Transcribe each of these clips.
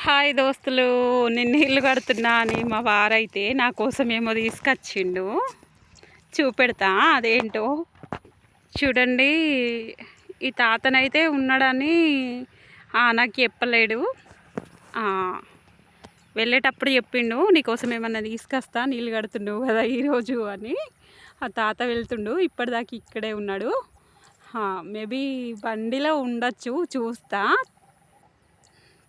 Hi దోస్తులు, నేను ఇల్లు కడుతున్నా అని మా వారైతే నా కోసం ఏమో తీసుకొచ్చిండు. చూపెడతా అదేంటో. చూడండి, ఈ తాతనైతే ఉన్నాడని నాకు చెప్పలేడు. వెళ్ళేటప్పుడు చెప్పిండు, నీకోసం ఏమన్నా తీసుకొస్తా, నీళ్ళు కడుతుండు కదా ఈరోజు అని. ఆ తాత వెళ్తుండు, ఇప్పటిదాకా ఇక్కడే ఉన్నాడు. మేబీ బండిలో ఉండొచ్చు, చూస్తా.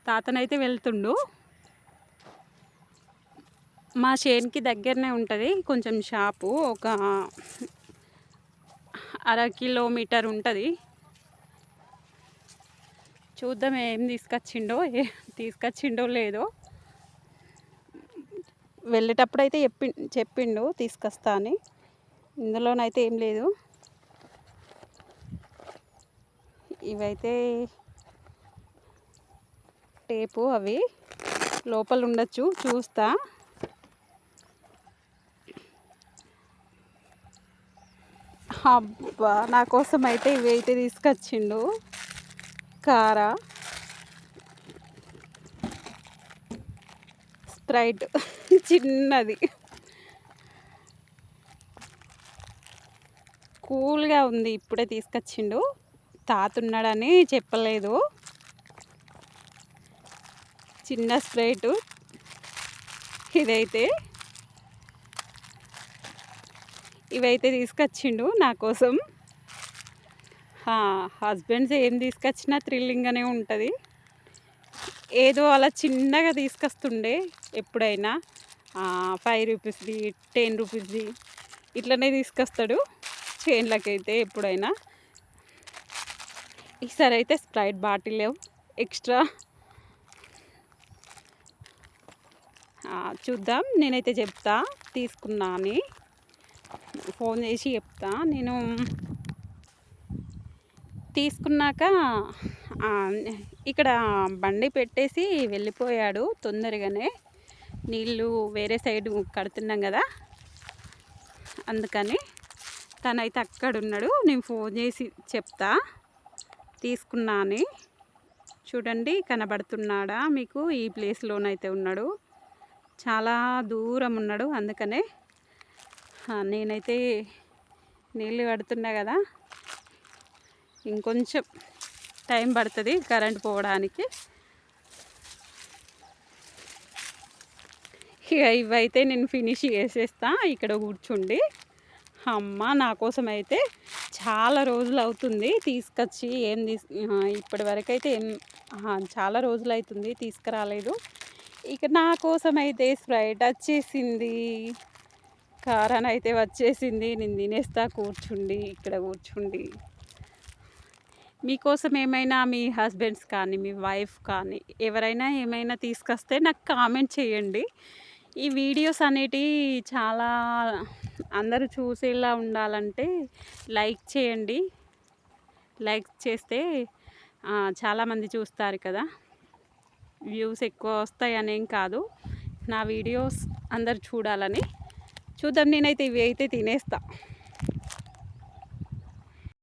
తాతనైతే వెళ్తుండు. మా చేనుకి దగ్గరనే ఉంటుంది కొంచెం షాపు, ఒక 1/2 కిలోమీటర్ ఉంటుంది. చూద్దాం ఏం తీసుకొచ్చిండో లేదో. వెళ్ళేటప్పుడైతే చెప్పిండు తీసుకొస్తా అని. ఇందులోనైతే ఏం లేదు. ఇవైతే టేపు, అవి లోపల ఉండొచ్చు, చూస్తా. అబ్బా, నా కోసం అయితే ఇవి అయితే తీసుకొచ్చిండు. కారా, స్ప్రైట్ చిన్నది, కూల్గా ఉంది. ఇప్పుడే తీసుకొచ్చిండు. తాత ఉన్నాడని చెప్పలేదు. చిన్న స్ప్రైట్ ఇవైతే తీసుకొచ్చిండు నా కోసం. హస్బెండ్స్ ఏం తీసుకొచ్చినా థ్రిల్లింగ్గానే ఉంటుంది. ఏదో అలా చిన్నగా తీసుకొస్తుండే ఎప్పుడైనా. 5 రూపీస్ది, 10 రూపీస్ది ఇట్లనే తీసుకొస్తాడు చేన్లకైతే ఎప్పుడైనా. ఈసారి అయితే స్ప్రైట్ బాటిల్ ఎక్స్ట్రా. చూద్దాం, నేనైతే చెప్తా తీసుకున్నా అని. ఫోన్ చేసి చెప్తా. నేను తీసుకున్నాక ఇక్కడ బండి పెట్టేసి వెళ్ళిపోయాడు తొందరగానే. నీళ్ళు వేరే సైడ్ కడుతున్నాం కదా, అందుకని తనైతే అక్కడ ఉన్నాడు. నేను ఫోన్ చేసి చెప్తా తీసుకున్నా అని. చూడండి, కనబడుతున్నాడా మీకు? ఈ ప్లేస్లోనైతే ఉన్నాడు, చాలా దూరం ఉన్నాడు. అందుకనే నేనైతే నీళ్ళు కడుతున్నా కదా, ఇంకొంచెం టైం పడుతుంది కరెంట్ పోవడానికి. ఇక ఇవైతే నేను ఫినిష్ చేసేస్తా ఇక్కడ కూర్చుండి. అమ్మ నా కోసం అయితే చాలా రోజులు అవుతుంది తీసుకొచ్చి. ఇప్పటి వరకు అయితే చాలా రోజులు అవుతుంది తీసుకురాలేదు. ఇక నా కోసం అయితే స్ప్రైట్ వచ్చేసింది, కారాన్ అయితే వచ్చేసింది. నేను తినేస్తా ఇక్కడ కూర్చుండి. మీకోసం ఏమైనా మీ హస్బెండ్స్ కానీ, మీ వైఫ్ కానీ ఎవరైనా ఏమైనా తీసుకొస్తే నాకు కామెంట్ చేయండి. ఈ వీడియోస్ అనేటివి చాలా అందరూ చూసేలా ఉండాలంటే లైక్ చేయండి. లైక్ చేస్తే చాలామంది చూస్తారు కదా, వ్యూస్ ఎక్కువ వస్తాయి అనేం కాదు, నా వీడియోస్ అందరు చూడాలని. చూద్దాం, నేనైతే ఇవి అయితే తినేస్తా.